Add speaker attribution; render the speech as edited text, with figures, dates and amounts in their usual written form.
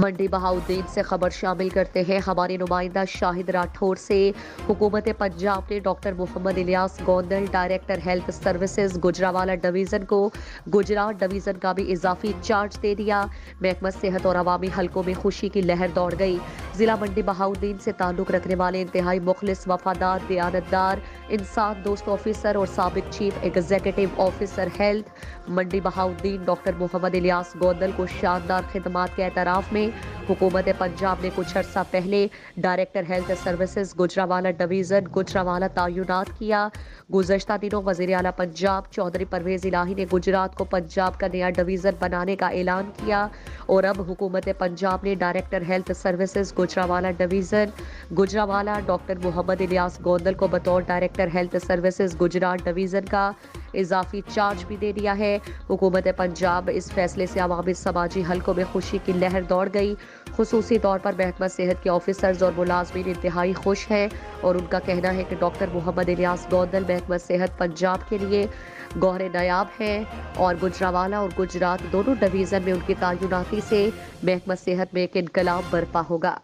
Speaker 1: मंडी बहाउद्दीन से खबर शामिल करते हैं। हमारे नुमाइंदा शाहिद राठौर से हुकूमत पंजाब ने doctor Mohammad Ilyas Gondal director health services Gujranwala division को गुजरात डिवीज़न का भी इजाफी चार्ज दे दिया। महकमा सेहत और अवामी हलकों में खुशी की लहर दौड़ गई। जिला मंडी बहाउद्दीन से ताल्लुक रखने वाले इंतहाई मुखलिस, वफादार, दयानतदार, इंसान दोस्त ऑफिसर और साबिक चीफ एग्जीक्यूटिव ऑफिसर हेल्थ मंडी बहाउद्दीन डॉक्टर मोहम्मद इलियास गोंदल को शानदार खिदमात के एतराफ़ में हुकूमत पंजाब ने कुछ अर्सा पहले director health services Gujranwala division Gujranwala तैनात किया। गुज़श्ता दिनों वज़ीर आला पंजाब चौधरी परवेज़ इलाही ने गुजरात को पंजाब का नया डिवीज़न बनाने का ऐलान किया और अब हुकूमत पंजाब ने director health services Gujranwala division Gujranwala doctor Mohammad Ilyas Gondal को बतौर director health services Gujrat division का इजाफी चार्ज भी दे दिया है। हुकूमत पंजाब इस फैसले से अवामी समाजी हलकों में खुशी की लहर दौड़ गई। खुसूसी तौर पर महकमा सेहत के ऑफिसर्स और मुलाजमीन इंतहाई खुश हैं और उनका कहना है कि डॉक्टर मोहम्मद इलियास गोंदल महकमा सेहत पंजाब के लिए गौहर नायाब हैं और गुजरावाला और गुजरात दोनों डिवीज़न में उनकी तैनाती से महकमा सेहत में एक इनकलाब बर्पा होगा।